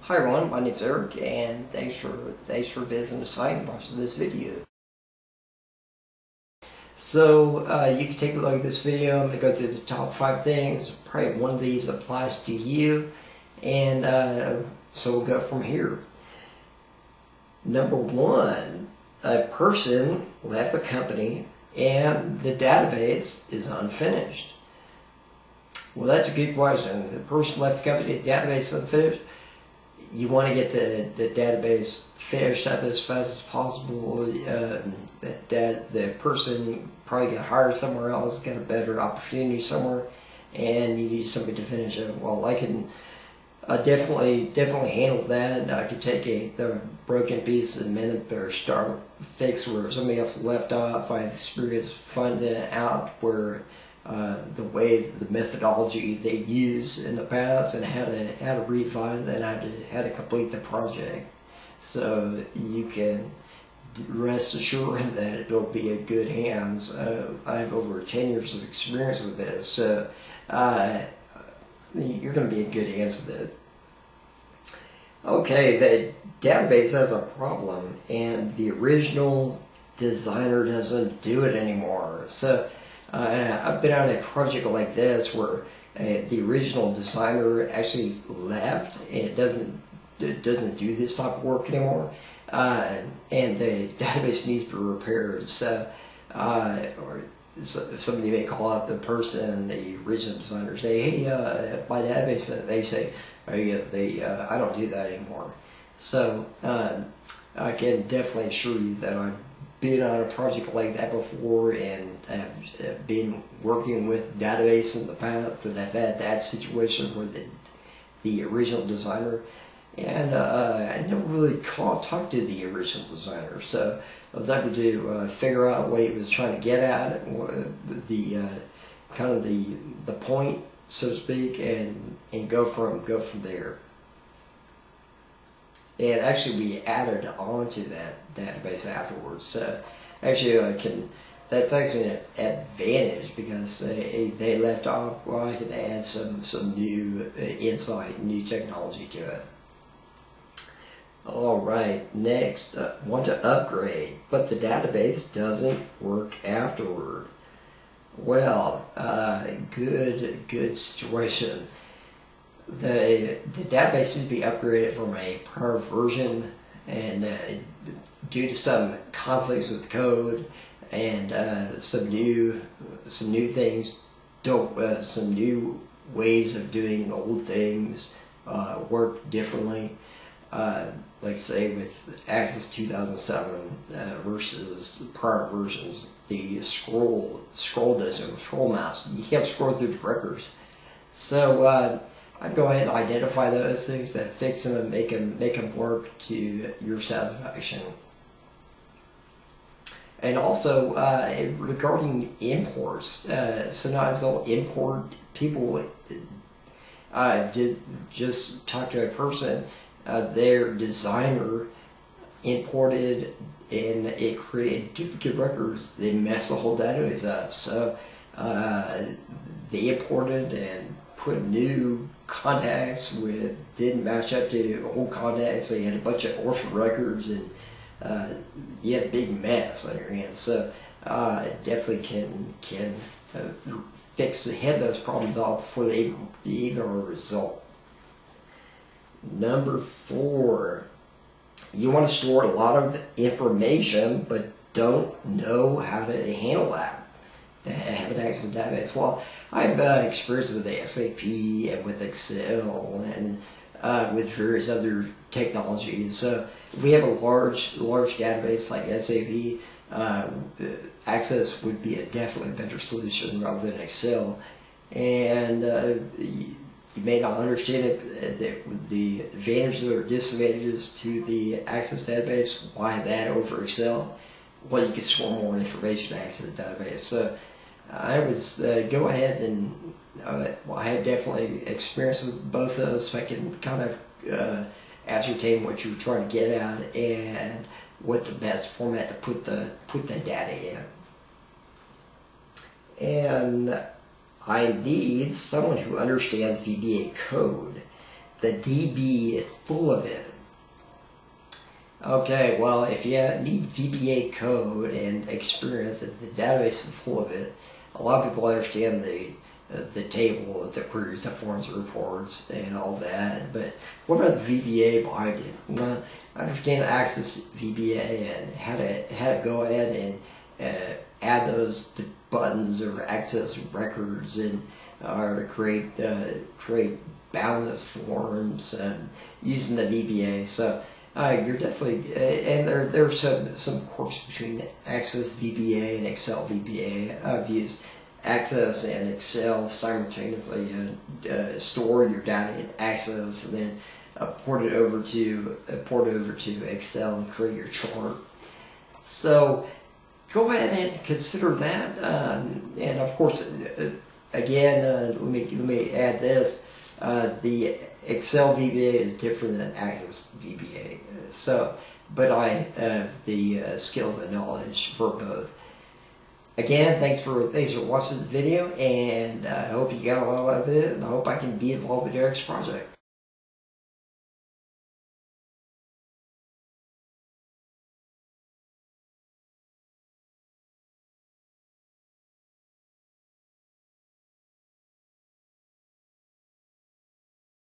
Hi everyone, my name is Eric, and thanks for visiting the site and watching this video. So you can take a look at this video. I'm going to go through the top 5 things. Probably one of these applies to you, and so we'll go from here. Number 1, a person left the company and the database is unfinished. Well, that's a good question. The person left the company, the database is unfinished. You want to get the database finished up as fast as possible. The person probably got hired somewhere else, got a better opportunity somewhere, and you need somebody to finish it. Well, I can definitely handle that. I could take the broken piece and mend it or start fix where somebody else left off. I have experience finding out where the way, the methodology they used in the past, and how to revise and how to complete the project. So you can rest assured that it'll be in good hands. I have over 10 years of experience with this, so you're going to be in good hands with it. Okay, the database has a problem, and the original designer doesn't do it anymore. So I've been on a project like this where the original designer actually left, and it doesn't do this type of work anymore, and the database needs to be repaired. So, or somebody may call up the person, the original designer, say, "Hey, my database," they say, I don't do that anymore. So I can definitely assure you that I've been on a project like that before, and have been working with database in the past, and I've had that situation where the original designer, and I never really talked to the original designer. So I was able to figure out what he was trying to get at, the kind of the point, so to speak, and go from there. And actually we added on to that database afterwards. So actually that's actually an advantage, because they left off. Well, I can add some new insight, new technology to it. Alright, next, want to upgrade, but the database doesn't work afterward. Well, good situation. The database needs to be upgraded from a prior version, and due to some conflicts with code and some new things, some new ways of doing old things work differently. Like say with Access 2007 versus prior versions, the scroll mouse, you can't scroll through the records. So I'd go ahead and identify those things, that fix them and make them work to your satisfaction. And also regarding imports, sometimes they'll import people. Just talk to a person. Their designer imported, and it created duplicate records. They messed the whole database up. So they imported and put new contacts with, didn't match up to old contacts, so you had a bunch of orphan records, and you had a big mess on your hands. So definitely can head those problems off before they even a result. Number 4, you want to store a lot of information, but don't know how to handle that. Have an access to database. Well, I've experience with SAP and with Excel and with various other technologies. So if we have a large database like SAP, Access would be definitely a better solution rather than Excel. And you may not understand it, the advantages or disadvantages to the Access database. Why that over Excel? Well, you can store more information in Access database. So I would go ahead and I have definitely experience with both of those, so I can kind of ascertain what you're trying to get at and what the best format to put the data in. And I need someone who understands VBA code. the DB is full of it. Okay, well, if you need VBA code and experience, if the database is full of it, a lot of people understand the tables, the queries, the forms, the reports, and all that. But what about the VBA behind it? Well, I understand Access VBA and how to go ahead and add those to buttons or access records, and or to create boundless forms using the VBA. So you're definitely and there's some quirks between Access VBA and Excel VBA. I've used Access and Excel simultaneously to store your data in Access, and then port it over to Excel and create your chart. So go ahead and consider that, and of course, again, let me add this: the Excel VBA is different than Access VBA. So, but I have the skills and knowledge for both. Again, thanks for watching the video, and I hope you got a lot out of it, and I hope I can be involved with Eric's project.